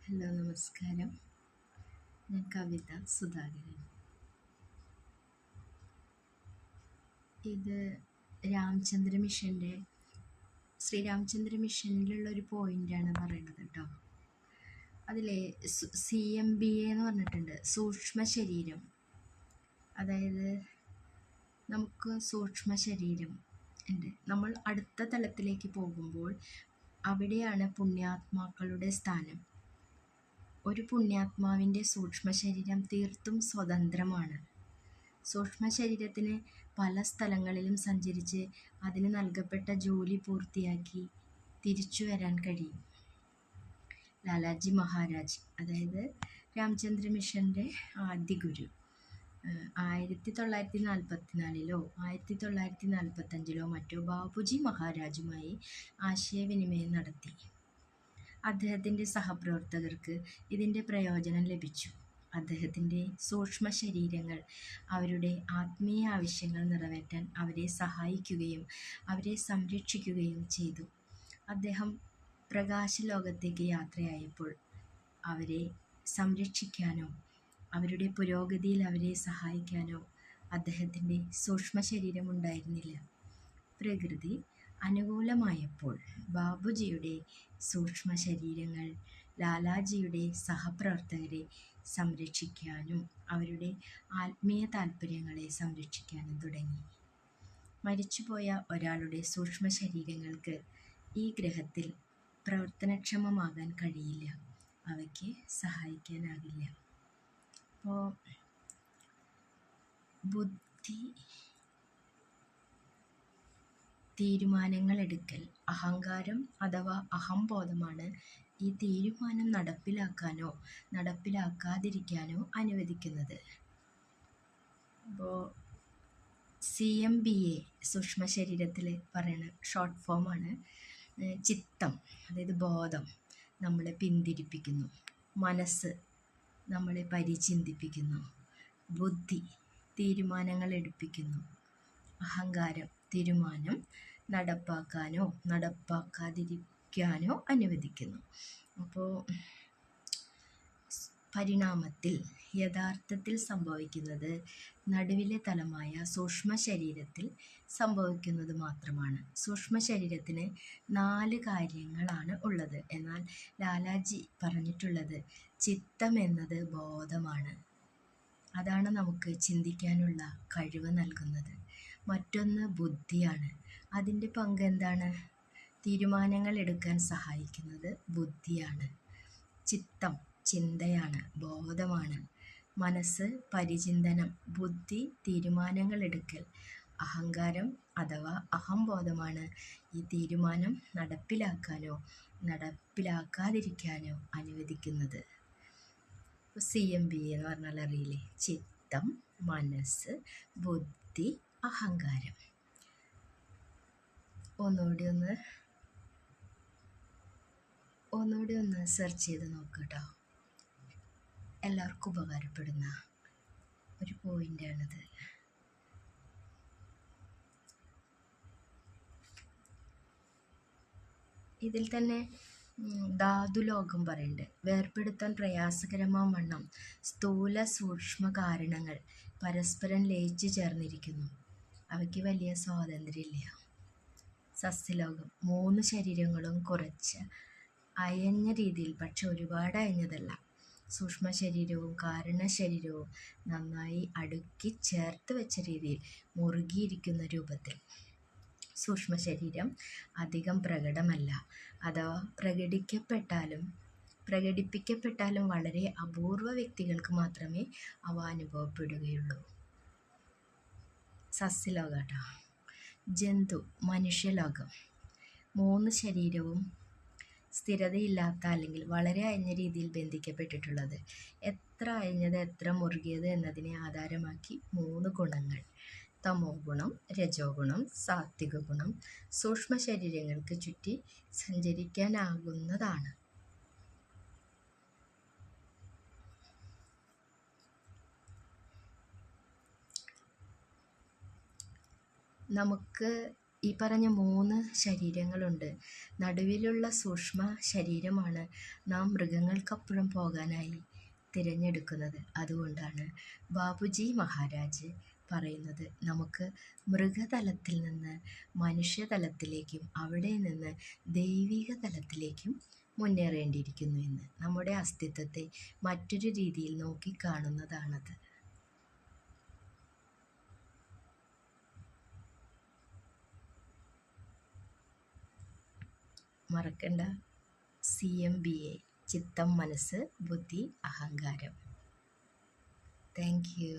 Hello നമസ്കാരം. ഞാൻ കവിത സുധാകരൻ. ഇത് രാമചന്ദ്ര മിഷൻ്റെ ശ്രീരാമചന്ദ്ര മിഷനിലുള്ളൊരു പോയിൻ്റാണ് പറയണത് കേട്ടോ. അതിലെ CMBA എന്ന് പറഞ്ഞിട്ടുണ്ട്, സൂക്ഷ്മ ശരീരം. അതായത് നമുക്ക് സൂക്ഷ്മ ശരീരം ഉണ്ട്. നമ്മൾ അടുത്ത തലത്തിലേക്ക് പോകുമ്പോൾ അവിടെയാണ് പുണ്യാത്മാക്കളുടെ സ്ഥാനം. ഒരു പുണ്യാത്മാവിൻ്റെ സൂക്ഷ്മ ശരീരം തീർത്തും സ്വതന്ത്രമാണ്. സൂക്ഷ്മ ശരീരത്തിന് പല സ്ഥലങ്ങളിലും സഞ്ചരിച്ച് അതിന് നൽകപ്പെട്ട ജോലി പൂർത്തിയാക്കി തിരിച്ചു വരാൻ കഴിയും. ലാലാജി മഹാരാജ്, അതായത് രാമചന്ദ്ര മിഷൻ്റെ ആദ്യ ഗുരു, 1944 1945 മറ്റോ ബാബുജി മഹാരാജുമായി ആശയവിനിമയം നടത്തി. അദ്ദേഹത്തിൻ്റെ സഹപ്രവർത്തകർക്ക് ഇതിൻ്റെ പ്രയോജനം ലഭിച്ചു. അദ്ദേഹത്തിൻ്റെ സൂക്ഷ്മ ശരീരങ്ങൾ അവരുടെ ആത്മീയ ആവശ്യങ്ങൾ നിറവേറ്റാൻ അവരെ സഹായിക്കുകയും അവരെ സംരക്ഷിക്കുകയും ചെയ്തു. അദ്ദേഹം പ്രകാശലോകത്തേക്ക് യാത്രയായപ്പോൾ അവരെ സംരക്ഷിക്കാനോ അവരുടെ പുരോഗതിയിൽ അവരെ സഹായിക്കാനോ അദ്ദേഹത്തിൻ്റെ സൂക്ഷ്മ ശരീരം ഉണ്ടായിരുന്നില്ല. പ്രകൃതി അനുകൂലമായപ്പോൾ ബാബുജിയുടെ സൂക്ഷ്മ ശരീരങ്ങൾ ലാലാജിയുടെ സഹപ്രവർത്തകരെ സംരക്ഷിക്കാനും അവരുടെ ആത്മീയ താൽപ്പര്യങ്ങളെ സംരക്ഷിക്കാനും തുടങ്ങി. മരിച്ചുപോയ ഒരാളുടെ സൂക്ഷ്മ ശരീരങ്ങൾക്ക് ഈ ഗ്രഹത്തിൽ പ്രവർത്തനക്ഷമമാകാൻ കഴിയില്ല, അവയ്ക്ക് സഹായിക്കാനാകില്ല. അപ്പോൾ ബുദ്ധി, തീരുമാനങ്ങളെടുക്കൽ, അഹങ്കാരം അഥവാ അഹംബോധമാണ് ഈ തീരുമാനം നടപ്പിലാക്കാനോ നടപ്പിലാക്കാതിരിക്കാനോ അനുവദിക്കുന്നത്. അപ്പോൾ CMBA സൂക്ഷ്മ ശരീരത്തിൽ പറയുന്ന ഷോർട്ട് ഫോമാണ്. ചിത്തം, അതായത് ബോധം, നമ്മളെ പിന്തിരിപ്പിക്കുന്നു. മനസ്സ് നമ്മളെ പരിചിന്തിപ്പിക്കുന്നു. ബുദ്ധി തീരുമാനങ്ങൾ എടുപ്പിക്കുന്നു. അഹങ്കാരം തീരുമാനം നടപ്പാക്കാനോ നടപ്പാക്കാതിരിക്കാനോ അനുവദിക്കുന്നു. അപ്പോൾ പരിണാമത്തിൽ യഥാർത്ഥത്തിൽ സംഭവിക്കുന്നത് നടുവിലെ തലമായ സൂക്ഷ്മ ശരീരത്തിൽ സംഭവിക്കുന്നത് മാത്രമാണ്. സൂക്ഷ്മ ശരീരത്തിന് 4 കാര്യങ്ങളാണ് ഉള്ളത്. എന്നാൽ ലാലാജി പറഞ്ഞിട്ടുള്ളത് ചിത്തം എന്നത് ബോധമാണ്. അതാണ് നമുക്ക് ചിന്തിക്കാനുള്ള കഴിവ് നൽകുന്നത്. മറ്റൊന്ന് ബുദ്ധിയാണ്. അതിൻ്റെ പങ്ക് എന്താണ്? തീരുമാനങ്ങൾ എടുക്കാൻ സഹായിക്കുന്നത് ബുദ്ധിയാണ്. ചിത്തം ചിന്തയാണ്, ബോധമാണ്. മനസ്സ് പരിചിന്തനം, ബുദ്ധി തീരുമാനങ്ങൾ എടുക്കൽ. അഹങ്കാരം അഥവാ അഹംബോധമാണ് ഈ തീരുമാനം നടപ്പിലാക്കാനോ നടപ്പിലാക്കാതിരിക്കാനോ അനുവദിക്കുന്നത്. CMBA എന്ന് പറഞ്ഞാൽ അറിയില്ലേ? ചിത്തം, മനസ്സ്, ബുദ്ധി, അഹങ്കാരം. ഒന്നുകൂടി ഒന്ന് സെർച്ച് ചെയ്ത് നോക്കട്ടോ. എല്ലാവർക്കും ഉപകാരപ്പെടുന്ന ഒരു പോയിൻ്റാണിത്. ഇതിൽ തന്നെ ധാതുലോകം പറയുന്നുണ്ട്. വേർപെടുത്താൻ പ്രയാസകരമാവണ്ണം സ്ഥൂല സൂക്ഷ്മ കാരണങ്ങൾ പരസ്പരം ലയിച്ചു ചേർന്നിരിക്കുന്നു. അവയ്ക്ക് വലിയ സ്വാതന്ത്ര്യമില്ല. സസ്യലോകം 3 ശരീരങ്ങളും കുറച്ച് അയഞ്ഞ രീതിയിൽ, പക്ഷെ ഒരുപാട് അയഞ്ഞതല്ല. സൂക്ഷ്മ ശരീരവും കാരണ ശരീരവും നന്നായി അടുക്കി ചേർത്ത് വെച്ച രീതിയിൽ മുറുകിയിരിക്കുന്ന രൂപത്തിൽ. സൂക്ഷ്മ ശരീരം അധികം പ്രകടമല്ല, അഥവാ പ്രകടിപ്പിക്കപ്പെട്ടാലും വളരെ അപൂർവ വ്യക്തികൾക്ക് മാത്രമേ അവ അനുഭവപ്പെടുകയുള്ളൂ. സസ്യലോകാട്ടോ. ജന്തു, മനുഷ്യലോകം 3 ശരീരവും സ്ഥിരതയില്ലാത്ത അല്ലെങ്കിൽ വളരെ അയഞ്ഞ രീതിയിൽ ബന്ധിക്കപ്പെട്ടിട്ടുള്ളത്. എത്ര അയഞ്ഞത് എത്ര മുറുകിയത് എന്നതിനെ ആധാരമാക്കി 3 ഗുണങ്ങൾ, തമോ ഗുണം, രജോ ഗുണം, സാത്വിക ഗുണം സൂക്ഷ്മ ശരീരങ്ങൾക്ക് ചുറ്റി സഞ്ചരിക്കാനാകുന്നതാണ്. നമുക്ക് ഈ പറഞ്ഞ 3 ശരീരങ്ങളുണ്ട്. നടുവിലുള്ള സൂക്ഷ്മ ശരീരമാണ് നാം മൃഗങ്ങൾക്കപ്പുറം പോകാനായി തിരഞ്ഞെടുക്കുന്നത്. അതുകൊണ്ടാണ് ബാബുജി മഹാരാജ് പറയുന്നത്, നമുക്ക് മൃഗതലത്തിൽ നിന്ന് മനുഷ്യതലത്തിലേക്കും അവിടെ നിന്ന് ദൈവിക തലത്തിലേക്കും മുന്നേറേണ്ടിയിരിക്കുന്നു എന്ന്. നമ്മുടെ അസ്തിത്വത്തെ മറ്റൊരു രീതിയിൽ നോക്കിക്കാണുന്നതാണത്. മറക്കണ്ട, CMBA, ചിത്തം, മനസ്സ്, ബുദ്ധി, അഹങ്കാരം. Thank you.